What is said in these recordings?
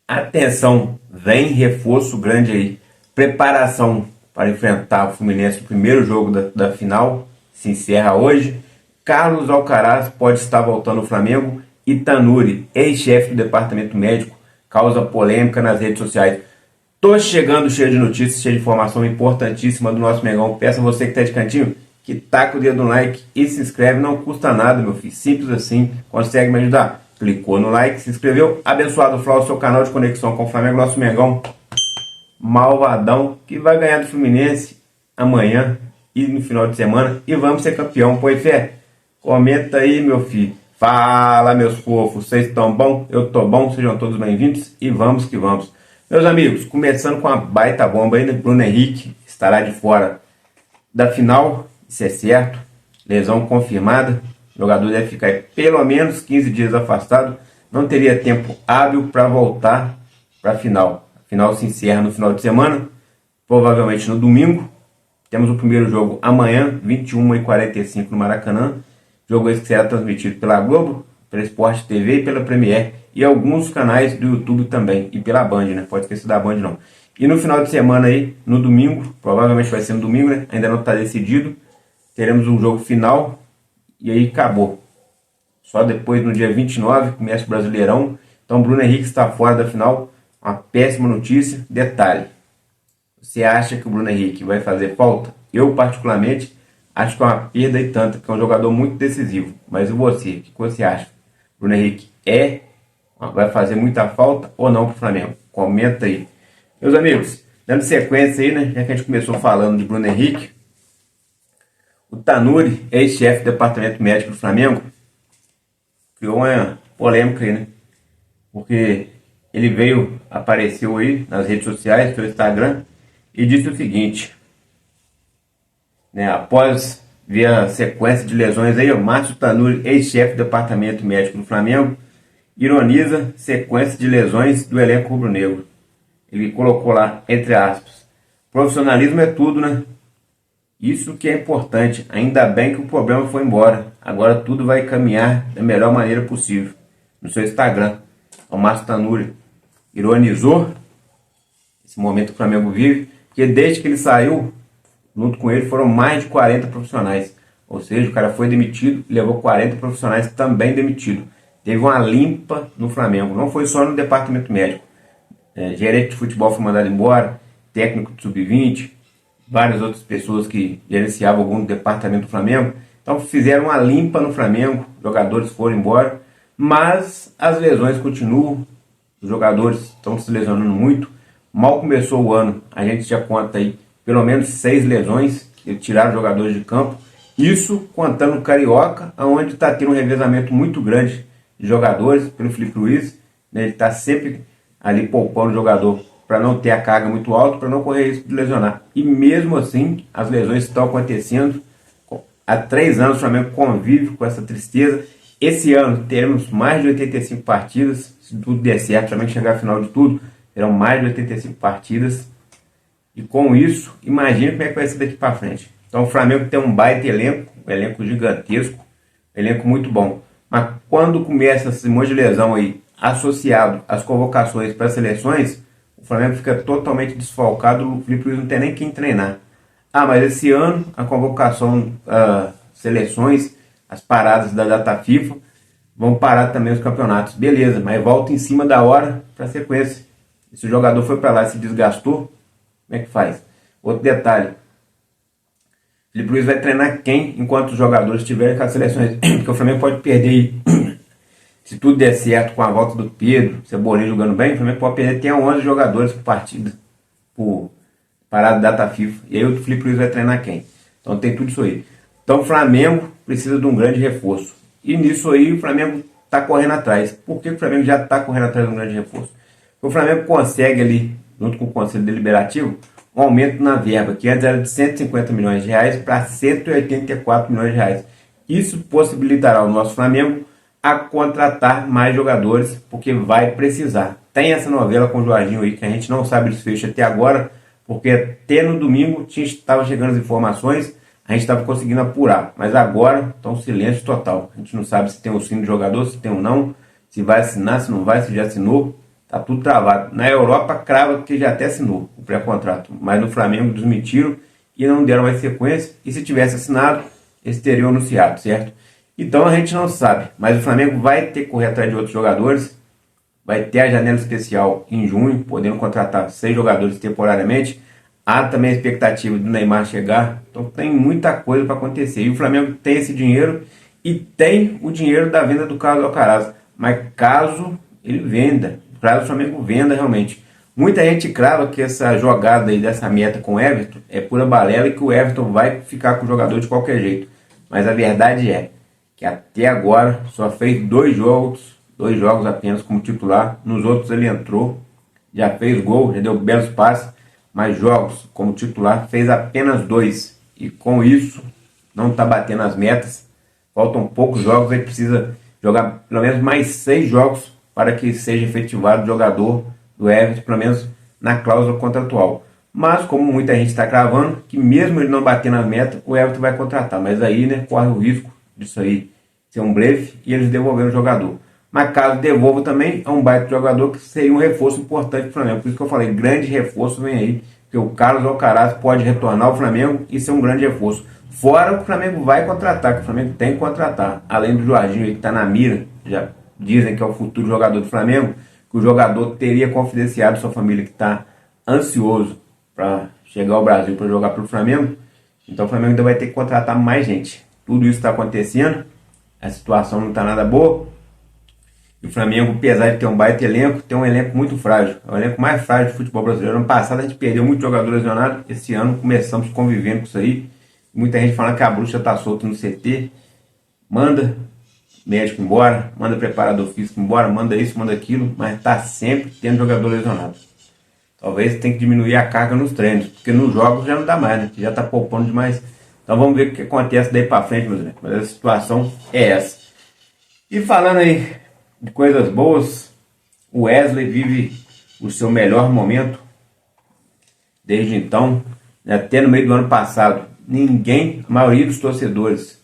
Atenção, vem reforço grande aí. Preparação para enfrentar o Fluminense no primeiro jogo da final. Se encerra hoje. Carlos Alcaraz pode estar voltando ao Flamengo. E Tanuri, ex-chefe do departamento médico, causa polêmica nas redes sociais. Tô chegando cheio de notícias, cheio de informação importantíssima do nosso Mengão. Peço a você que tá de cantinho que taca o dedo no like e se inscreve. Não custa nada, meu filho. Simples assim. Consegue me ajudar? Clicou no like, se inscreveu. Abençoado Fla, o seu canal de conexão com o Flamengo, nosso Mengão malvadão, que vai ganhar do Fluminense amanhã e no final de semana. E vamos ser campeão. Põe fé? Comenta aí, meu filho. Fala, meus fofos. Vocês estão bom? Eu tô bom. Sejam todos bem-vindos e vamos que vamos. Meus amigos, começando com a baita bomba aí, né? Bruno Henrique estará de fora da final. Isso é certo. Lesão confirmada. O jogador deve ficar pelo menos 15 dias afastado. Não teria tempo hábil para voltar para a final. A final se encerra no final de semana, provavelmente no domingo. Temos o primeiro jogo amanhã, 21h45 no Maracanã. Jogo esse que será transmitido pela Globo, pela Sport TV e pela Premier. E alguns canais do YouTube também. E pela Band, né? Pode esquecer da Band não. E no final de semana aí, no domingo, provavelmente vai ser no domingo, né? Ainda não está decidido. Teremos um jogo final. E aí acabou. Só depois, no dia 29, começa o Brasileirão. Então Bruno Henrique está fora da final. Uma péssima notícia. Detalhe. Você acha que o Bruno Henrique vai fazer falta? Eu, particularmente, acho que é uma perda e tanto, que é um jogador muito decisivo. Mas e você? O que você acha? Bruno Henrique vai fazer muita falta ou não para o Flamengo? Comenta aí. Meus amigos, dando sequência aí, né? Já que a gente começou falando de Bruno Henrique, o Tanuri, ex-chefe do departamento médico do Flamengo, criou uma polêmica aí, né? Porque ele apareceu aí nas redes sociais, pelo Instagram, e disse o seguinte, né? Após ver a sequência de lesões aí, o Márcio Tanuri, ex-chefe do departamento médico do Flamengo, ironiza sequência de lesões do elenco rubro-negro. Ele colocou lá, entre aspas, profissionalismo é tudo, né? Isso que é importante, ainda bem que o problema foi embora. Agora tudo vai caminhar da melhor maneira possível. No seu Instagram, o Márcio Tanuri ironizou esse momento que o Flamengo vive, porque desde que ele saiu, junto com ele foram mais de 40 profissionais. Ou seja, o cara foi demitido e levou 40 profissionais também demitidos. Teve uma limpa no Flamengo, não foi só no departamento médico. Gerente de futebol foi mandado embora, técnico de sub-20, várias outras pessoas que gerenciavam algum departamento do Flamengo. Então fizeram uma limpa no Flamengo, jogadores foram embora, mas as lesões continuam, os jogadores estão se lesionando muito. Mal começou o ano, a gente já conta aí pelo menos 6 lesões que tiraram jogadores de campo. Isso contando o Carioca, onde está tendo um revezamento muito grande de jogadores pelo Felipe Luiz. Ele está sempre ali poupando o jogador para não ter a carga muito alta, para não correr risco de lesionar. E mesmo assim, as lesões estão acontecendo. Há 3 anos o Flamengo convive com essa tristeza. Esse ano teremos mais de 85 partidas. Se tudo der certo, o Flamengo chegar ao final de tudo, terão mais de 85 partidas. E com isso, imagine como é que vai ser daqui para frente. Então o Flamengo tem um baita elenco, um elenco gigantesco, um elenco muito bom. Mas quando começa esse monte de lesão aí, associado às convocações para as seleções, o Flamengo fica totalmente desfalcado, o Felipe Luiz não tem nem quem treinar. Ah, mas esse ano a convocação, seleções, as paradas da data FIFA, vão parar também os campeonatos. Beleza, mas volta em cima da hora para a sequência. E se o jogador foi para lá e se desgastou, como é que faz? Outro detalhe, Felipe Luiz vai treinar quem enquanto os jogadores estiverem com as seleções? Porque o Flamengo pode perder, se tudo der certo com a volta do Pedro, Cebolinha jogando bem, o Flamengo pode perder até 11 jogadores por partida, por parada data FIFA. E aí o Felipe Luiz vai treinar quem? Então tem tudo isso aí. Então o Flamengo precisa de um grande reforço. E nisso aí o Flamengo está correndo atrás. Por que o Flamengo já está correndo atrás de um grande reforço? Porque o Flamengo consegue ali, junto com o Conselho Deliberativo, um aumento na verba, que antes era de 150 milhões de reais para 184 milhões de reais. Isso possibilitará o nosso Flamengo a contratar mais jogadores, porque vai precisar. Tem essa novela com o Jorginho aí, que a gente não sabe desfecho até agora, porque até no domingo estava chegando as informações, a gente estava conseguindo apurar, mas agora está um silêncio total. A gente não sabe se tem o sino de jogador, se tem ou não, se vai assinar, se não vai, se já assinou. tá tudo travado. Na Europa, crava que já até assinou o pré-contrato, mas no Flamengo desmentiram e não deram mais sequência, e se tivesse assinado, eles teriam anunciado, certo? Então a gente não sabe, mas o Flamengo vai ter que correr atrás de outros jogadores, vai ter a janela especial em junho, podendo contratar 6 jogadores temporariamente. Há também a expectativa do Neymar chegar, então tem muita coisa para acontecer. E o Flamengo tem esse dinheiro e tem o dinheiro da venda do Carlos Alcaraz, mas caso ele venda, caso o Flamengo venda realmente. Muita gente crava que essa jogada aí dessa meta com o Everton é pura balela e que o Everton vai ficar com o jogador de qualquer jeito. Mas a verdade é que até agora só fez 2 jogos apenas como titular. Nos outros ele entrou, já fez gol, já deu belos passes, mas jogos como titular fez apenas 2. E com isso não está batendo as metas. Faltam poucos jogos, ele precisa jogar pelo menos mais 6 jogos para que seja efetivado o jogador do Everton, pelo menos na cláusula contratual. Mas como muita gente está cravando, que mesmo ele não batendo as metas, o Everton vai contratar. Mas aí, né, corre o risco disso aí ser um blefe e eles devolveram o jogador. Mas caso devolva também, é um baita jogador que seria um reforço importante para o Flamengo. Por isso que eu falei, grande reforço vem aí, porque o Carlos Alcaraz pode retornar ao Flamengo e ser um grande reforço. Fora o que o Flamengo vai contratar, que o Flamengo tem que contratar. Além do Jorginho aí que está na mira, já dizem que é o futuro jogador do Flamengo, que o jogador teria confidenciado sua família que está ansioso para chegar ao Brasil para jogar pelo Flamengo. Então o Flamengo ainda vai ter que contratar mais gente. Tudo isso está acontecendo, a situação não está nada boa. E o Flamengo, apesar de ter um baita elenco, tem um elenco muito frágil. É o elenco mais frágil do futebol brasileiro. Ano passado a gente perdeu muitos jogadores lesionados. Esse ano começamos convivendo com isso aí. Muita gente falando que a bruxa está solta no CT. Manda médico embora, manda preparador físico embora, manda isso, manda aquilo, mas está sempre tendo jogador lesionado. Talvez tenha que diminuir a carga nos treinos, porque nos jogos já não dá mais, né? Já está poupando demais. Então vamos ver o que acontece daí para frente, meus amigos. Mas a situação é essa. E falando aí de coisas boas, o Wesley vive o seu melhor momento desde então, até no meio do ano passado. Ninguém, a maioria dos torcedores,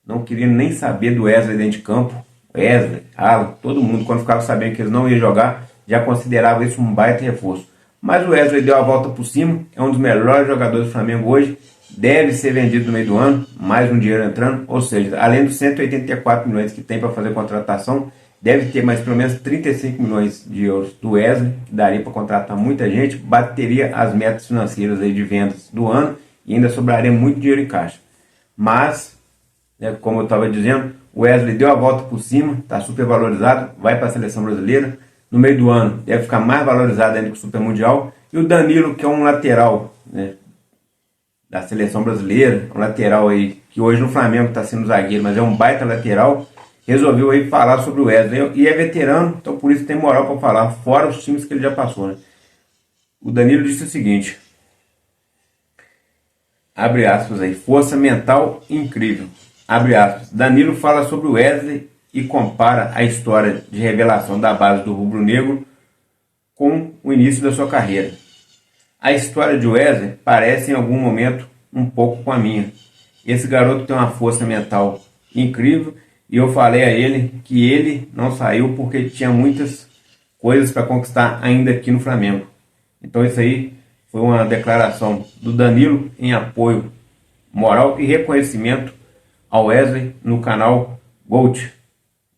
não queria nem saber do Wesley dentro de campo. Wesley, Alan, todo mundo, quando ficava sabendo que eles não iam jogar, já considerava isso um baita reforço. Mas o Wesley deu a volta por cima, é um dos melhores jogadores do Flamengo hoje, deve ser vendido no meio do ano, mais um dinheiro entrando, ou seja, além dos 184 milhões que tem para fazer contratação, deve ter mais pelo menos 35 milhões de euros do Wesley, que daria para contratar muita gente, bateria as metas financeiras aí de vendas do ano e ainda sobraria muito dinheiro em caixa. Mas, né, como eu estava dizendo, o Wesley deu a volta por cima, está super valorizado, vai para a seleção brasileira. No meio do ano deve ficar mais valorizado ainda que o Super Mundial. E o Danilo, que é um lateral, né, da seleção brasileira, um lateral aí que hoje no Flamengo está sendo zagueiro, mas é um baita lateral, resolveu aí falar sobre o Wesley. E é veterano, então por isso tem moral para falar, fora os times que ele já passou, né? O Danilo disse o seguinte, abre aspas aí, força mental incrível. Abre aspas. Danilo fala sobre o Wesley e compara a história de revelação da base do rubro-negro com o início da sua carreira. A história de Wesley parece em algum momento um pouco com a minha. Esse garoto tem uma força mental incrível e eu falei a ele que ele não saiu porque tinha muitas coisas para conquistar ainda aqui no Flamengo. Então isso aí foi uma declaração do Danilo em apoio moral e reconhecimento ao Wesley no canal GOAT.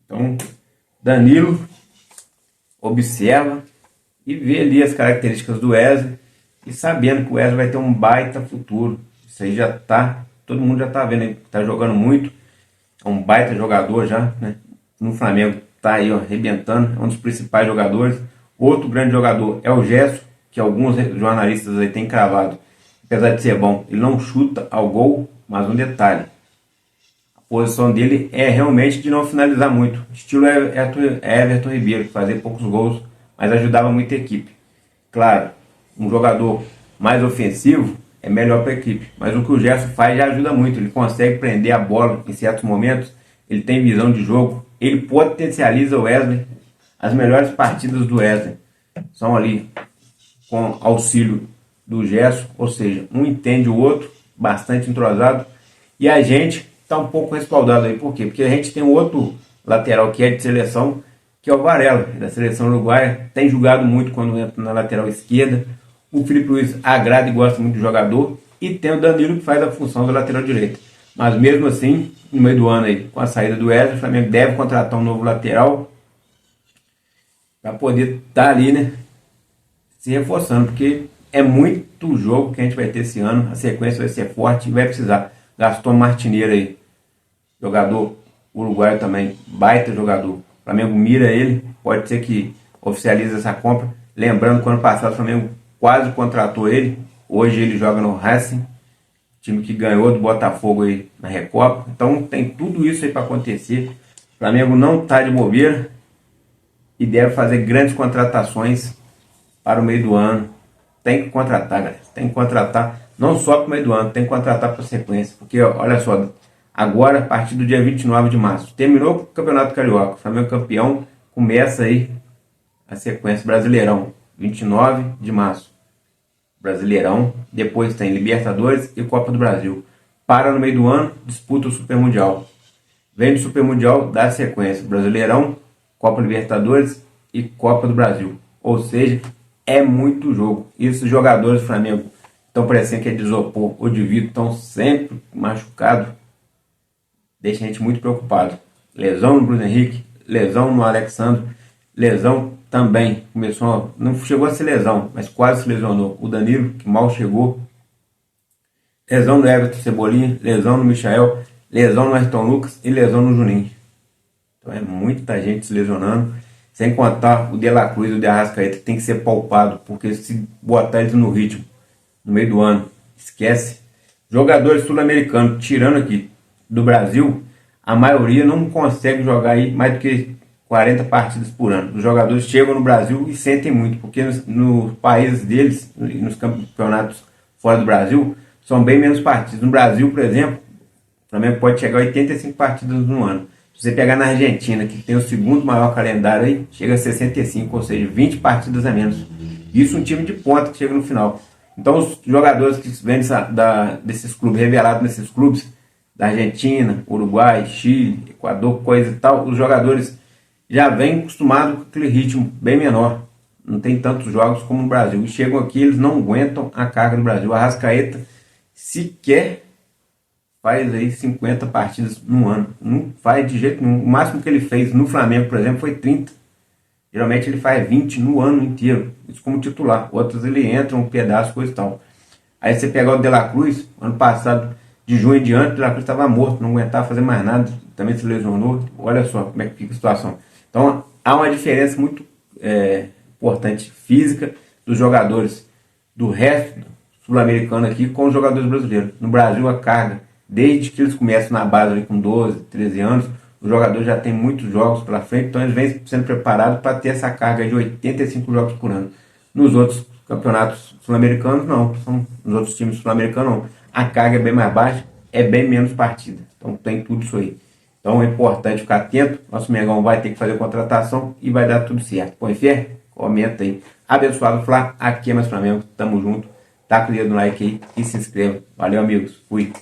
Então, Danilo observa e vê ali as características do Wesley e sabendo que o Wesley vai ter um baita futuro. Isso aí já tá, todo mundo já tá vendo, ele tá jogando muito, é um baita jogador já, né? No Flamengo tá aí, ó, arrebentando, é um dos principais jogadores. Outro grande jogador é o Gerson, que alguns jornalistas aí têm cravado. Apesar de ser bom, ele não chuta ao gol, mas um detalhe, a posição dele é realmente de não finalizar muito. Estilo Everton Ribeiro, fazer poucos gols, mas ajudava muito a equipe. Claro, um jogador mais ofensivo é melhor para a equipe, mas o que o Gerson faz já ajuda muito. Ele consegue prender a bola em certos momentos, ele tem visão de jogo, ele potencializa o Wesley. As melhores partidas do Wesley são ali com auxílio do Gerson, ou seja, um entende o outro, bastante entrosado, e a gente está um pouco respaldado aí. Por quê? Porque a gente tem um outro lateral que é de seleção, que é o Varela, da seleção uruguaia. Tem jogado muito quando entra na lateral esquerda. O Filipe Luís agrada e gosta muito do jogador. E tem o Danilo, que faz a função da lateral direita. Mas mesmo assim, no meio do ano aí, com a saída do Wesley, o Flamengo deve contratar um novo lateral para poder estar ali, né, se reforçando, porque é muito jogo que a gente vai ter esse ano. A sequência vai ser forte e vai precisar. Gaston Martineiro aí, jogador uruguaio também, baita jogador. O Flamengo mira ele, pode ser que oficialize essa compra. Lembrando que ano passado o Flamengo quase contratou ele. Hoje ele joga no Racing, time que ganhou do Botafogo aí na Recopa. Então tem tudo isso aí para acontecer. O Flamengo não está de bobeira e deve fazer grandes contratações para o meio do ano. Tem que contratar, galera. Tem que contratar, não só para o meio do ano, tem que contratar para a sequência. Porque, olha só, agora, a partir do dia 29 de março, terminou o Campeonato Carioca, o Flamengo campeão, começa aí a sequência Brasileirão, 29 de março. Brasileirão, depois tem Libertadores e Copa do Brasil. Para no meio do ano, disputa o Super Mundial. Vem do Super Mundial, dá sequência Brasileirão, Copa Libertadores e Copa do Brasil. Ou seja, é muito jogo. E esses jogadores do Flamengo estão parecendo que é de isopor ou de vidro, estão sempre machucados. Deixa a gente muito preocupado. Lesão no Bruno Henrique, lesão no Alexandre, lesão também. Começou, não chegou a ser lesão, mas quase se lesionou. O Danilo, que mal chegou. Lesão no Everton Cebolinha, lesão no Michael, lesão no Ayrton Lucas e lesão no Juninho. Então é muita gente se lesionando. Sem contar o De La Cruz e o De Arrascaeta, tem que ser poupado, porque se botar eles no ritmo no meio do ano, esquece. Jogadores sul-americanos, tirando aqui do Brasil, a maioria não consegue jogar aí mais do que 40 partidas por ano. Os jogadores chegam no Brasil e sentem muito, porque nos países deles, nos campeonatos fora do Brasil, são bem menos partidas. No Brasil, por exemplo, o Flamengo pode chegar a 85 partidas no ano. Se você pegar na Argentina, que tem o segundo maior calendário aí, chega a 65, ou seja, 20 partidas a menos. Isso um time de ponta que chega no final. Então os jogadores que vêm desses clubes, revelados nesses clubes, da Argentina, Uruguai, Chile, Equador, coisa e tal, os jogadores já vêm acostumados com aquele ritmo bem menor. Não tem tantos jogos como no Brasil. E chegam aqui, eles não aguentam a carga do Brasil. A Arrascaeta sequer faz aí 50 partidas no ano. Não faz de jeito nenhum. O máximo que ele fez no Flamengo, por exemplo, foi 30. Geralmente ele faz 20 no ano inteiro. Isso como titular. Outros ele entra um pedaço, coisa e tal. Aí você pegar o De La Cruz, ano passado, de junho em diante, o De La Cruz estava morto, não aguentava fazer mais nada. Também se lesionou. Olha só como é que fica a situação. Então há uma diferença muito importante física dos jogadores do resto sul-americano aqui com os jogadores brasileiros. No Brasil a carga, desde que eles começam na base ali com 12, 13 anos, os jogadores já têm muitos jogos pela frente, então eles vêm sendo preparados para ter essa carga de 85 jogos por ano. Nos outros campeonatos sul-americanos não, nos outros times sul-americanos não. A carga é bem mais baixa, é bem menos partida. Então tem tudo isso aí. Então é importante ficar atento. Nosso Mengão vai ter que fazer contratação e vai dar tudo certo. Põe fé? Comenta aí. Abençoado Flá, aqui é mais Flamengo. Tamo junto. Tá com o dedo no like aí e se inscreva. Valeu, amigos. Fui.